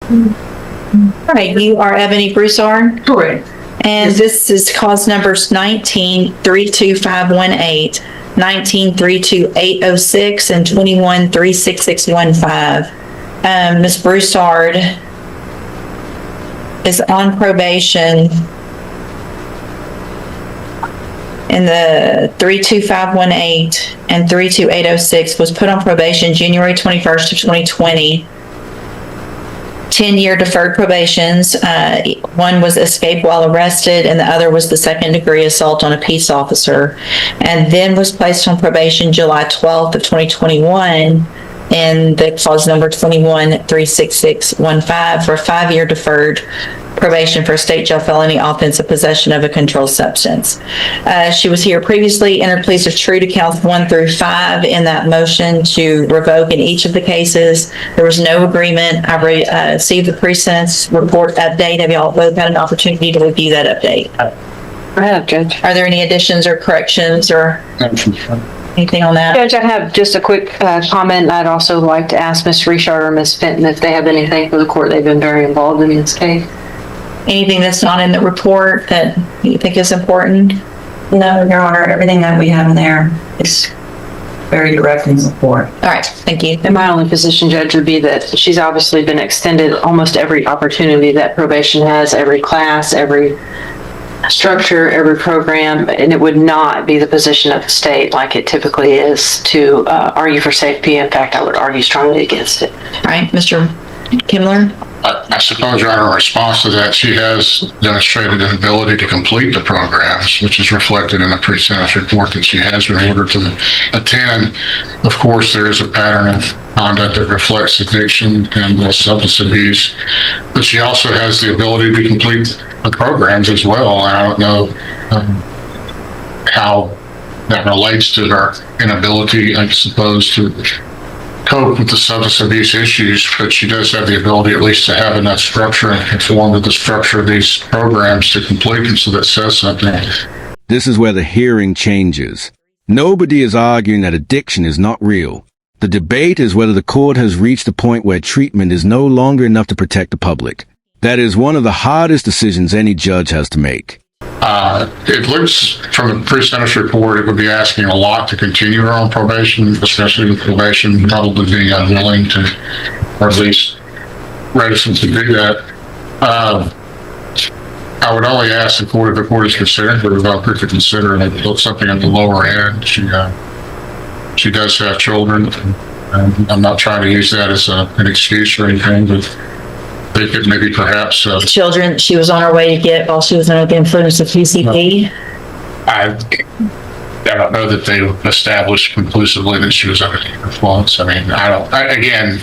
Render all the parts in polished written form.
All right, you are Ebony Broussard? Correct. And this is cause numbers 19-32518, 19-32806, and 21-36615. Ms. Broussard is on probation in the 32518 and 32806, was put on probation January 21st of 2020. 10-year deferred probations. One was escape while arrested, and the other was the second-degree assault on a peace officer, and then was placed on probation July 12th of 2021 in the clause number 21-36615 for a 5-year deferred probation for a state jail felony offense of possession of a controlled substance. She was here previously, entered pleas of true to counts 1 through 5 in that motion to revoke in each of the cases. There was no agreement. I received the pre-sentence report update. Have y'all both had an opportunity to review that update? I have, Judge. Are there any additions or corrections or anything on that? Judge, I have just a quick comment. I'd also like to ask Ms. Richard or Ms. Fenton if they have anything for the court. They've been very involved in this case. Anything that's not in the report that you think is important? No, Your Honor, everything that we have in there is very direct in support. All right, thank you. And my only position, Judge, would be that she's obviously been extended almost every opportunity that probation has, every class, every structure, every program, and it would not be the position of the state like it typically is to argue for safety. In fact, I would argue strongly against it. All right, Mr. Kimler? I suppose, Your Honor, in response to that, she has demonstrated an ability to complete the programs, which is reflected in the pre-sentence report that she has been ordered to attend. Of course, there is a pattern of conduct that reflects addiction and substance abuse, but she also has the ability to complete the programs as well. I don't know how that relates to her inability, I suppose, to cope with the substance abuse issues, but she does have the ability at least to have enough structure and conform to the structure of these programs to complete them, so that says something. This is where the hearing changes. Nobody is arguing that addiction is not real. The debate is whether the court has reached a point where treatment is no longer enough to protect the public. That is one of the hardest decisions any judge has to make. It looks from the pre-sentence report, it would be asking a lot to continue her on probation, especially with probation probably being unwilling to, or at least reticent to do that. I would only ask the court, if the court is considering the revoker, to consider something at the lower end. She does have children, and I'm not trying to use that as an excuse or anything, but they could maybe perhaps Children she was on her way to get while she was under the influence of PCP? I don't know that they established conclusively that she was under the influence. I mean, again,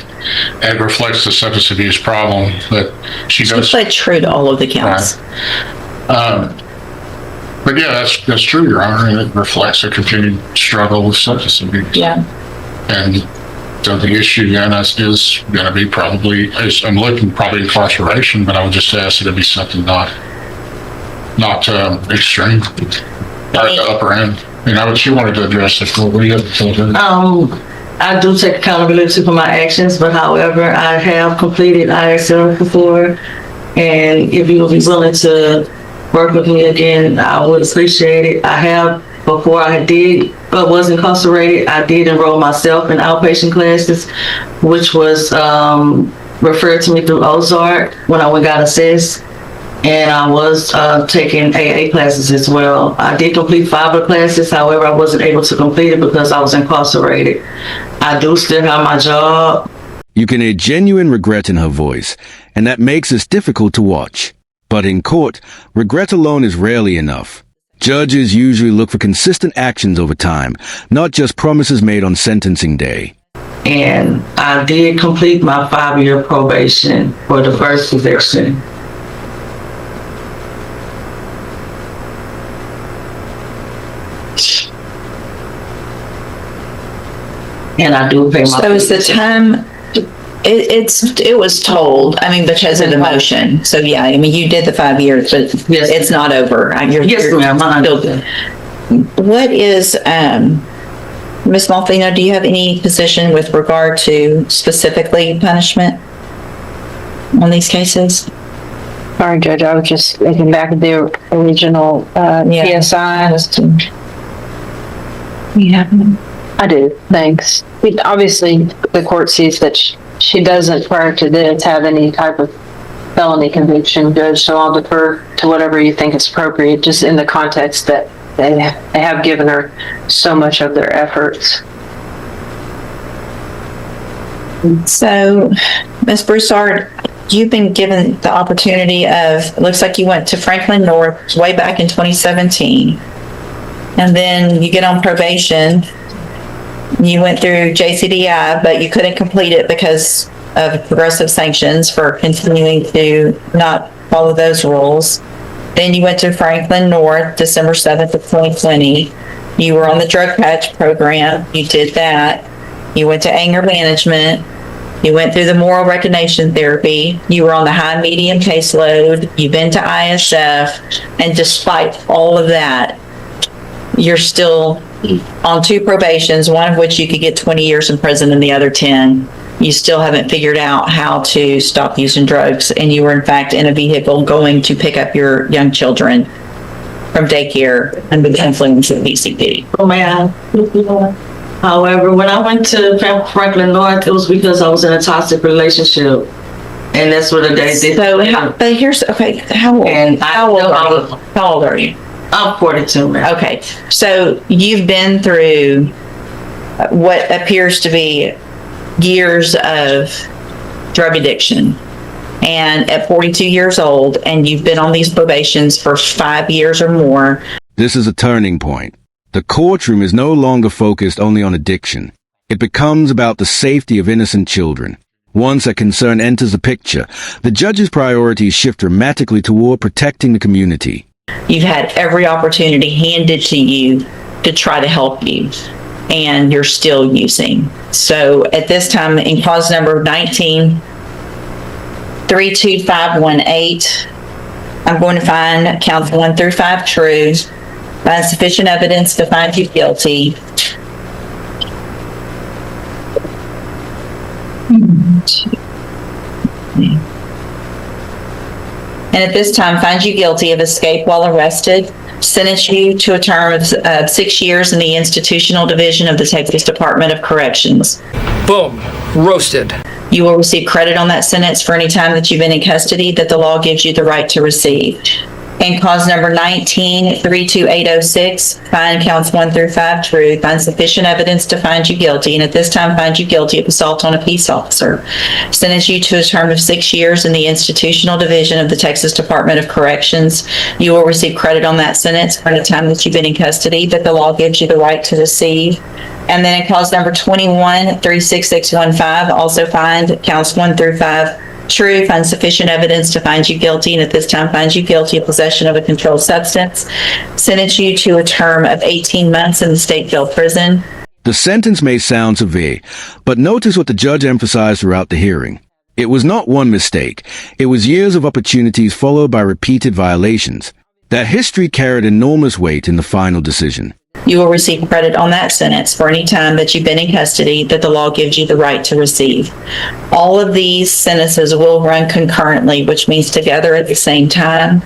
it reflects the substance abuse problem, but she does. She played true to all of the counts. Right. But yeah, that's true, Your Honor, and it reflects a continued struggle with substance abuse. Yeah. And so the issue then is going to be probably, I'm looking probably incarceration, but I would just ask that it be something not extreme, or the upper end. And she wanted to address the court. What do you have to tell her? I do take accountability for my actions, but however, I have completed ISL before, and if you will be willing to work with me again, I would appreciate it. I have, before I was incarcerated, I did enroll myself in outpatient classes, which was referred to me through Ozark when I got assessed, and I was taking AA classes as well. I did complete 5 of the classes, however, I wasn't able to complete it because I was incarcerated. I do still have my job. You can hear genuine regret in her voice, and that makes this difficult to watch. But in court, regret alone is rarely enough. Judges usually look for consistent actions over time, not just promises made on sentencing day. And I did complete my 5-year probation for the first conviction. And I do pay my. So is the time? It was told. I mean, because of the motion. So yeah, I mean, you did the 5 years, but yes, it's not over. Yes, ma'am. What is Ms. Malfino? Do you have any position with regard to specifically punishment? on these cases? Sorry, Judge, I was just looking back at the original, PSI. Yeah. I do, thanks. Obviously, the court sees that she doesn't, prior to this, have any type of felony conviction, Judge, so I'll defer to whatever you think is appropriate, just in the context that they have given her so much of their efforts. So, Ms. Broussard, you've been given the opportunity of, it looks like you went to Franklin North way back in 2017. And then you get on probation. You went through JCDI, but you couldn't complete it because of progressive sanctions for continuing to not follow those rules. Then you went to Franklin North, December 7th of 2020. You were on the drug patch program. You did that. You went to anger management. You went through the moral recognition therapy. You were on the high medium caseload. You've been to ISF. And despite all of that, you're still on 2 probations, one of which you could get 20 years in prison and the other 10. You still haven't figured out how to stop using drugs. And you were in fact in a vehicle going to pick up your young children from daycare under the influence of PCP. Oh, man. However, when I went to Franklin North, it was because I was in a toxic relationship. And that's what the day did. So, but here's, okay, how old? And How old are you? I'm 42, man. Okay, so you've been through what appears to be years of drug addiction. And at 42 years old, and you've been on these probations for 5 years or more. This is a turning point. The courtroom is no longer focused only on addiction. It becomes about the safety of innocent children. Once a concern enters the picture, the judge's priorities shift dramatically toward protecting the community. You've had every opportunity handed to you to try to help you, and you're still using. So at this time, in cause number 19-32518, I'm going to find counts 1 through 5 true, find sufficient evidence to find you guilty. And at this time, find you guilty of escape while arrested, sentence you to a term of 6 years in the institutional division of the Texas Department of Corrections. Boom. Roasted. You will receive credit on that sentence for any time that you've been in custody that the law gives you the right to receive. And cause number 19-32806, find counts 1 through 5 true, find sufficient evidence to find you guilty, and at this time find you guilty of assault on a peace officer. Sentence you to a term of 6 years in the institutional division of the Texas Department of Corrections. You will receive credit on that sentence for the time that you've been in custody that the law gives you the right to receive. And then in cause number 21-36615, also find counts 1 through 5 true, find sufficient evidence to find you guilty, and at this time find you guilty of possession of a controlled substance. Sentence you to a term of 18 months in the state jail prison. The sentence may sound severe, but notice what the judge emphasized throughout the hearing. It was not one mistake. It was years of opportunities followed by repeated violations. That history carried enormous weight in the final decision. You will receive credit on that sentence for any time that you've been in custody that the law gives you the right to receive. All of these sentences will run concurrently, which means together at the same time.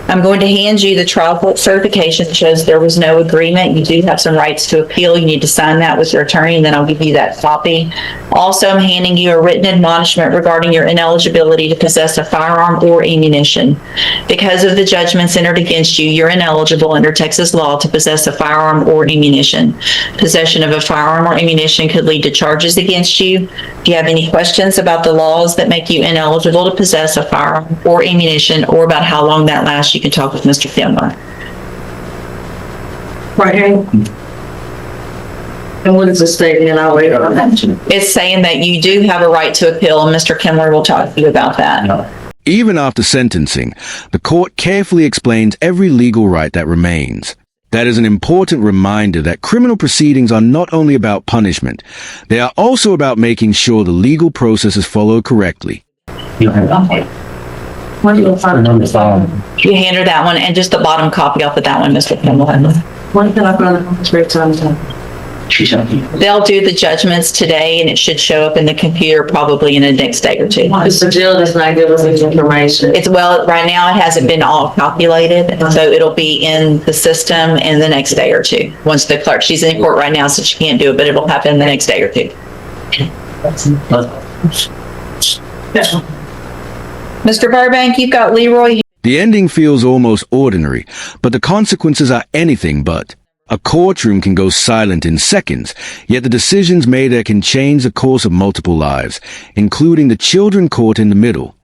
I'm going to hand you the trial court certification that shows there was no agreement. You do have some rights to appeal. You need to sign that with your attorney, and then I'll give you that copy. Also, I'm handing you a written admonishment regarding your ineligibility to possess a firearm or ammunition. Because of the judgments entered against you, you're ineligible under Texas law to possess a firearm or ammunition. Possession of a firearm or ammunition could lead to charges against you. If you have any questions about the laws that make you ineligible to possess a firearm or ammunition, or about how long that lasts, you can talk with Mr. Kimler. Right here. And what is the statement? I'll wait on that. It's saying that you do have a right to appeal, and Mr. Kimler will talk to you about that. Even after sentencing, the court carefully explains every legal right that remains. That is an important reminder that criminal proceedings are not only about punishment, they are also about making sure the legal process is followed correctly. You hand her that one, and just the bottom copy off of that one, Mr. Kimler. When can I find the straight time? They'll do the judgments today and it should show up in the computer probably in the next day or two. Because the jail does not give us this information. It's, well, right now it hasn't been all calculated, so it'll be in the system in the next day or two. Once the clerk, she's in court right now, so she can't do it, but it'll happen the next day or two. Mr. Burbank, you've got Leroy. The ending feels almost ordinary, but the consequences are anything but. A courtroom can go silent in seconds, yet the decisions made there can change the course of multiple lives, including the children caught in the middle.